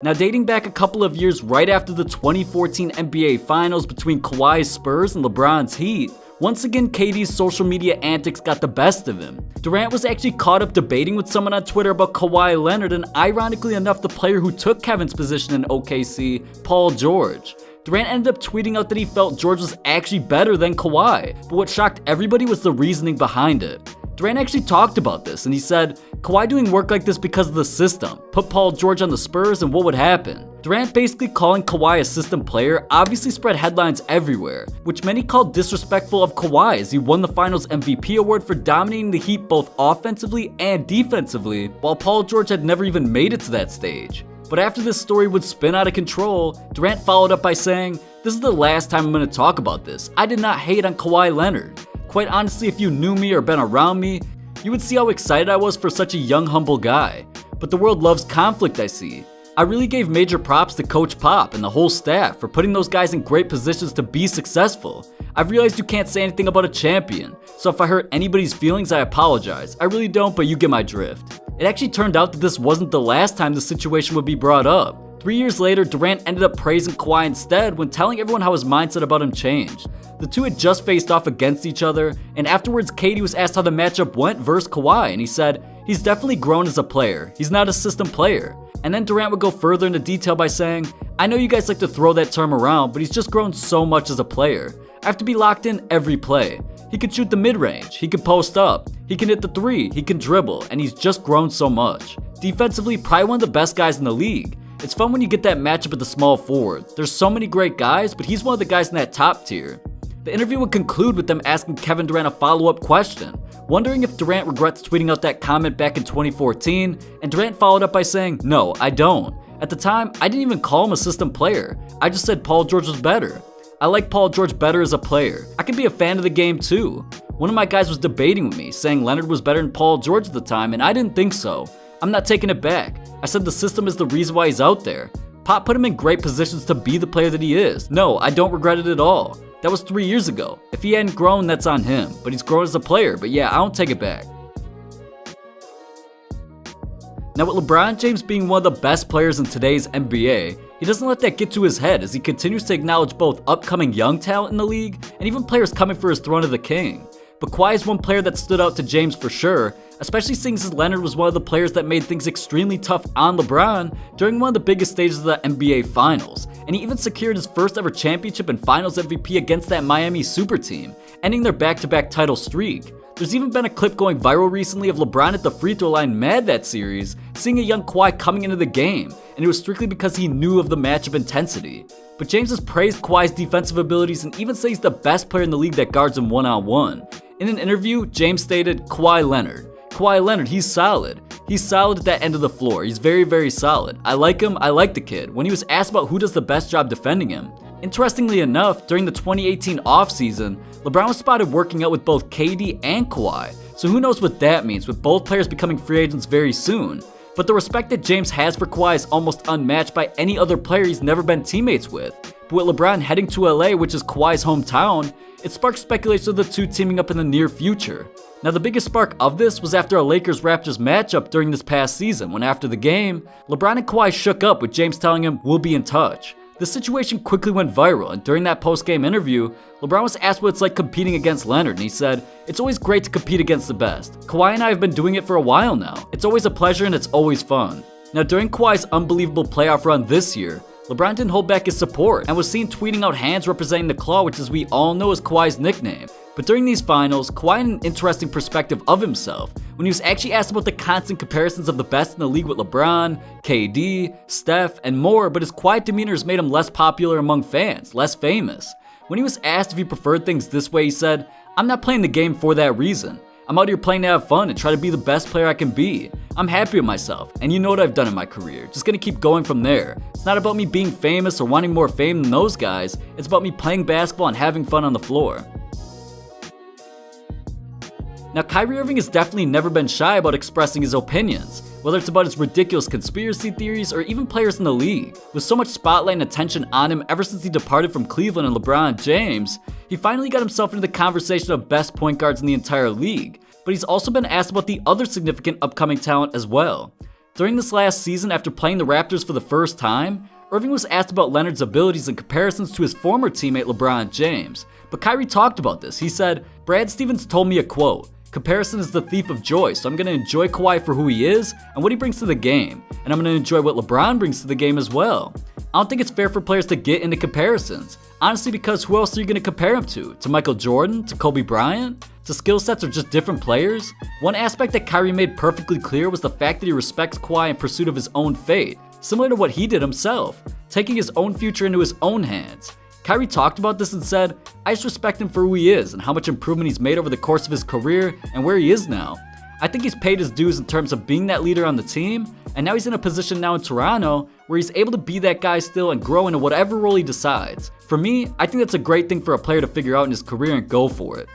Now, dating back a couple of years right after the 2014 NBA Finals between Kawhi's Spurs and LeBron's Heat, once again KD's social media antics got the best of him. Durant was actually caught up debating with someone on Twitter about Kawhi Leonard and, ironically enough, the player who took Kevin's position in OKC, Paul George. Durant ended up tweeting out that he felt George was actually better than Kawhi, but what shocked everybody was the reasoning behind it. Durant actually talked about this, and he said, Kawhi doing work like this because of the system. Put Paul George on the Spurs and what would happen? Durant basically calling Kawhi a system player obviously spread headlines everywhere, which many called disrespectful of Kawhi as he won the Finals MVP award for dominating the Heat both offensively and defensively, while Paul George had never even made it to that stage. But after this story would spin out of control, Durant followed up by saying, "This is the last time I'm going to talk about this. I did not hate on Kawhi Leonard. Quite honestly, if you knew me or been around me, you would see how excited I was for such a young, humble guy. But the world loves conflict, I see. I really gave major props to Coach Pop and the whole staff for putting those guys in great positions to be successful. I've realized you can't say anything about a champion, so if I hurt anybody's feelings, I apologize. I really don't, but you get my drift." It actually turned out that this wasn't the last time the situation would be brought up. 3 years later, Durant ended up praising Kawhi instead when telling everyone how his mindset about him changed. The two had just faced off against each other, and afterwards KD was asked how the matchup went versus Kawhi, and he said, "He's definitely grown as a player. He's not a system player." And then Durant would go further into detail by saying, "I know you guys like to throw that term around, but he's just grown so much as a player. I have to be locked in every play. He can shoot the mid-range, he can post up, he can hit the three, he can dribble, and he's just grown so much. Defensively, probably one of the best guys in the league. It's fun when you get that matchup at the small forward. There's so many great guys, but he's one of the guys in that top tier." The interview would conclude with them asking Kevin Durant a follow-up question, wondering if Durant regrets tweeting out that comment back in 2014, and Durant followed up by saying, "No, I don't. At the time, I didn't even call him a system player. I just said Paul George was better. I like Paul George better as a player. I can be a fan of the game too. One of my guys was debating with me, saying Leonard was better than Paul George at the time, and I didn't think so. I'm not taking it back. I said the system is the reason why he's out there. Pop put him in great positions to be the player that he is. No, I don't regret it at all. That was 3 years ago. If he hadn't grown, that's on him. But he's grown as a player. But yeah, I don't take it back." Now, with LeBron James being one of the best players in today's NBA, he doesn't let that get to his head as he continues to acknowledge both upcoming young talent in the league and even players coming for his throne of the king. But Kawhi is one player that stood out to James for sure, especially seeing as Leonard was one of the players that made things extremely tough on LeBron during one of the biggest stages of the NBA Finals, and he even secured his first ever championship and Finals MVP against that Miami Super team, ending their back-to-back title streak. There's even been a clip going viral recently of LeBron at the free throw line mad that series, seeing a young Kawhi coming into the game, and it was strictly because he knew of the matchup intensity. But James has praised Kawhi's defensive abilities and even says he's the best player in the league that guards him one-on-one. In an interview, James stated, Kawhi Leonard, he's solid. He's solid at that end of the floor. He's very, very solid. I like him. I like the kid." When he was asked about who does the best job defending him. Interestingly enough, during the 2018 offseason, LeBron was spotted working out with both KD and Kawhi. So who knows what that means with both players becoming free agents very soon. But the respect that James has for Kawhi is almost unmatched by any other player he's never been teammates with. But with LeBron heading to LA, which is Kawhi's hometown, it sparked speculation of the two teaming up in the near future. Now, the biggest spark of this was after a Lakers-Raptors matchup during this past season, when after the game, LeBron and Kawhi shook up with James telling him, "We'll be in touch." The situation quickly went viral, and during that post-game interview, LeBron was asked what it's like competing against Leonard, and he said, "It's always great to compete against the best. Kawhi and I have been doing it for a while now. It's always a pleasure and it's always fun." Now, during Kawhi's unbelievable playoff run this year, LeBron didn't hold back his support and was seen tweeting out hands representing the claw, which as we all know is Kawhi's nickname. But during these finals, Kawhi had an interesting perspective of himself when he was actually asked about the constant comparisons of the best in the league with LeBron, KD, Steph, and more, but his quiet demeanor has made him less popular among fans, less famous. When he was asked if he preferred things this way, he said, "I'm not playing the game for that reason. I'm out here playing to have fun and try to be the best player I can be. I'm happy with myself, and you know what I've done in my career. Just gonna keep going from there. It's not about me being famous or wanting more fame than those guys. It's about me playing basketball and having fun on the floor." Now, Kyrie Irving has definitely never been shy about expressing his opinions, whether it's about his ridiculous conspiracy theories or even players in the league. With so much spotlight and attention on him ever since he departed from Cleveland and LeBron James, he finally got himself into the conversation of best point guards in the entire league, but he's also been asked about the other significant upcoming talent as well. During this last season, after playing the Raptors for the first time, Irving was asked about Leonard's abilities in comparisons to his former teammate LeBron James. But Kyrie talked about this. He said, "Brad Stevens told me a quote. Comparison is the thief of joy, so I'm going to enjoy Kawhi for who he is and what he brings to the game. And I'm going to enjoy what LeBron brings to the game as well. I don't think it's fair for players to get into comparisons. Honestly, because who else are you going to compare him to? To Michael Jordan? To Kobe Bryant? To skill sets or just different players?" One aspect that Kyrie made perfectly clear was the fact that he respects Kawhi in pursuit of his own fate, similar to what he did himself, taking his own future into his own hands. Kyrie talked about this and said, "I just respect him for who he is and how much improvement he's made over the course of his career and where he is now. I think he's paid his dues in terms of being that leader on the team, and now he's in a position now in Toronto where he's able to be that guy still and grow into whatever role he decides. For me, I think that's a great thing for a player to figure out in his career and go for it."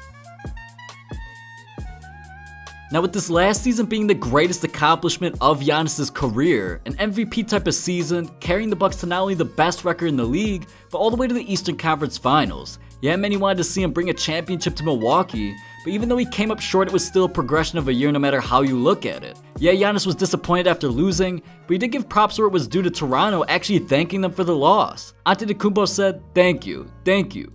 Now, with this last season being the greatest accomplishment of Giannis's career, an MVP type of season, carrying the Bucks to not only the best record in the league, but all the way to the Eastern Conference Finals. Yeah, many wanted to see him bring a championship to Milwaukee, but even though he came up short, it was still a progression of a year no matter how you look at it. Yeah, Giannis was disappointed after losing, but he did give props where it was due to Toronto actually thanking them for the loss. Antetokounmpo said, thank you,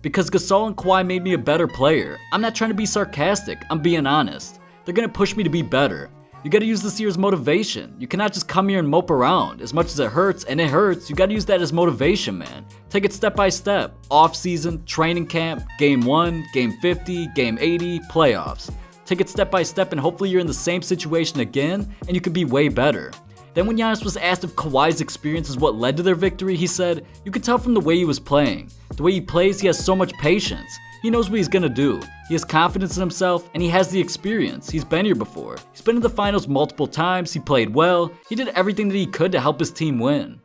because Gasol and Kawhi made me a better player. I'm not trying to be sarcastic, I'm being honest. They're gonna push me to be better. You gotta use this year as motivation. You cannot just come here and mope around. As much as it hurts, and it hurts, you gotta use that as motivation, man. Take it step by step. Off season, training camp, game 1, game 50, game 80, playoffs. Take it step by step and hopefully you're in the same situation again and you can be way better. Then when Giannis was asked if Kawhi's experience is what led to their victory, he said, "You could tell from the way he was playing. The way he plays, he has so much patience. He knows what he's gonna do. He has confidence in himself, and he has the experience. He's been here before. He's been in the finals multiple times, he played well, he did everything that he could to help his team win."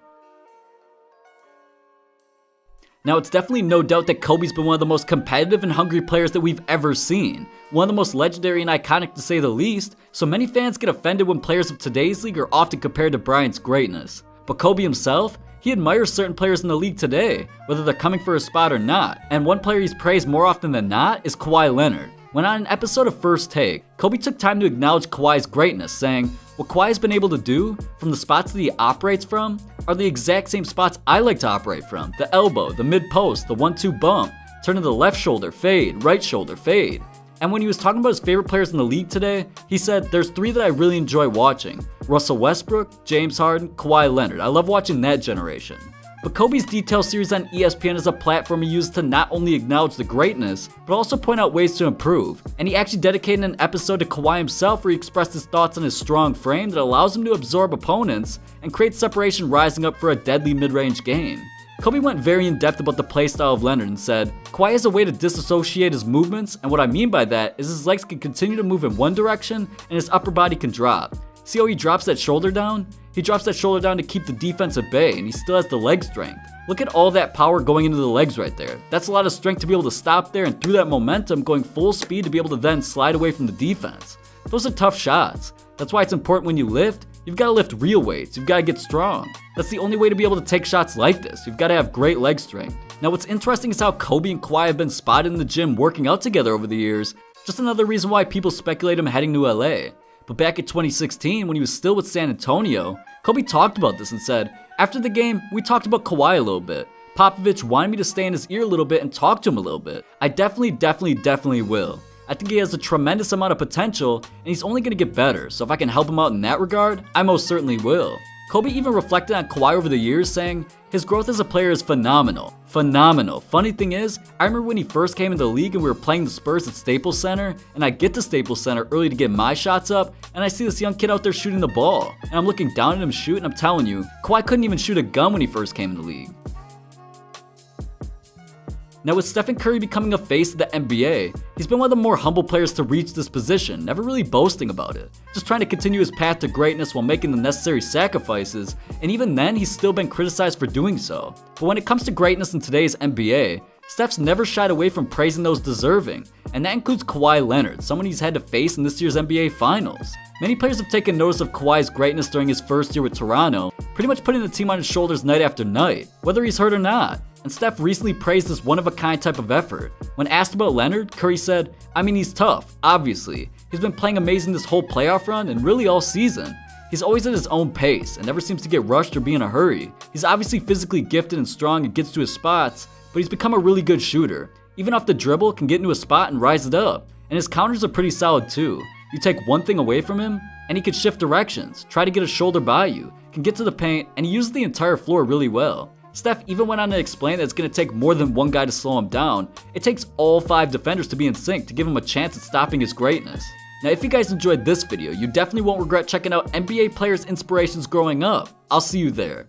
Now, it's definitely no doubt that Kobe's been one of the most competitive and hungry players that we've ever seen. One of the most legendary and iconic to say the least, so many fans get offended when players of today's league are often compared to Bryant's greatness. But Kobe himself, he admires certain players in the league today, whether they're coming for a spot or not, and one player he's praised more often than not is Kawhi Leonard. When on an episode of First Take, Kobe took time to acknowledge Kawhi's greatness, saying, "What Kawhi's been able to do, from the spots that he operates from, are the exact same spots I like to operate from. The elbow, the mid-post, the 1-2 bump, turn to the left shoulder, fade, right shoulder, fade." And when he was talking about his favorite players in the league today, he said, "There's 3 that I really enjoy watching. Russell Westbrook, James Harden, Kawhi Leonard. I love watching that generation." But Kobe's Detail series on ESPN is a platform he uses to not only acknowledge the greatness, but also point out ways to improve. And he actually dedicated an episode to Kawhi himself where he expressed his thoughts on his strong frame that allows him to absorb opponents and create separation rising up for a deadly mid-range game. Kobe went very in-depth about the playstyle of Leonard and said, "Kawhi has a way to disassociate his movements, and what I mean by that is his legs can continue to move in one direction and his upper body can drop. See how he drops that shoulder down? He drops that shoulder down to keep the defense at bay, and he still has the leg strength. Look at all that power going into the legs right there. That's a lot of strength to be able to stop there and through that momentum going full speed to be able to then slide away from the defense. Those are tough shots. That's why it's important when you lift, you've got to lift real weights, you've got to get strong. That's the only way to be able to take shots like this. You've got to have great leg strength." Now what's interesting is how Kobe and Kawhi have been spotted in the gym working out together over the years. Just another reason why people speculate him heading to LA. But back in 2016, when he was still with San Antonio, Kobe talked about this and said, "After the game, we talked about Kawhi a little bit. Popovich wanted me to stay in his ear a little bit and talk to him a little bit. I definitely will. I think he has a tremendous amount of potential and he's only going to get better, so if I can help him out in that regard, I most certainly will." Kobe even reflected on Kawhi over the years, saying, "His growth as a player is phenomenal. Funny thing is, I remember when he first came into the league and we were playing the Spurs at Staples Center, and I get to Staples Center early to get my shots up, and I see this young kid out there shooting the ball, and I'm looking down at him shoot, and I'm telling you, Kawhi couldn't even shoot a gun when he first came in the league." Now with Stephen Curry becoming a face of the NBA, he's been one of the more humble players to reach this position, never really boasting about it. Just trying to continue his path to greatness while making the necessary sacrifices, and even then he's still been criticized for doing so. But when it comes to greatness in today's NBA, Steph's never shied away from praising those deserving, and that includes Kawhi Leonard, someone he's had to face in this year's NBA Finals. Many players have taken notice of Kawhi's greatness during his first year with Toronto, pretty much putting the team on his shoulders night after night, whether he's hurt or not. And Steph recently praised this one-of-a-kind type of effort. When asked about Leonard, Curry said, "I mean, he's tough, obviously. He's been playing amazing this whole playoff run and really all season. He's always at his own pace and never seems to get rushed or be in a hurry. He's obviously physically gifted and strong and gets to his spots, but he's become a really good shooter. Even off the dribble, can get into a spot and rise it up. And his counters are pretty solid too. You take one thing away from him, and he can shift directions, try to get a shoulder by you, can get to the paint, and he uses the entire floor really well. Steph even went on to explain that it's going to take more than one guy to slow him down. It takes all 5 defenders to be in sync to give him a chance at stopping his greatness. Now if you guys enjoyed this video, you definitely won't regret checking out NBA players' inspirations growing up. I'll see you there.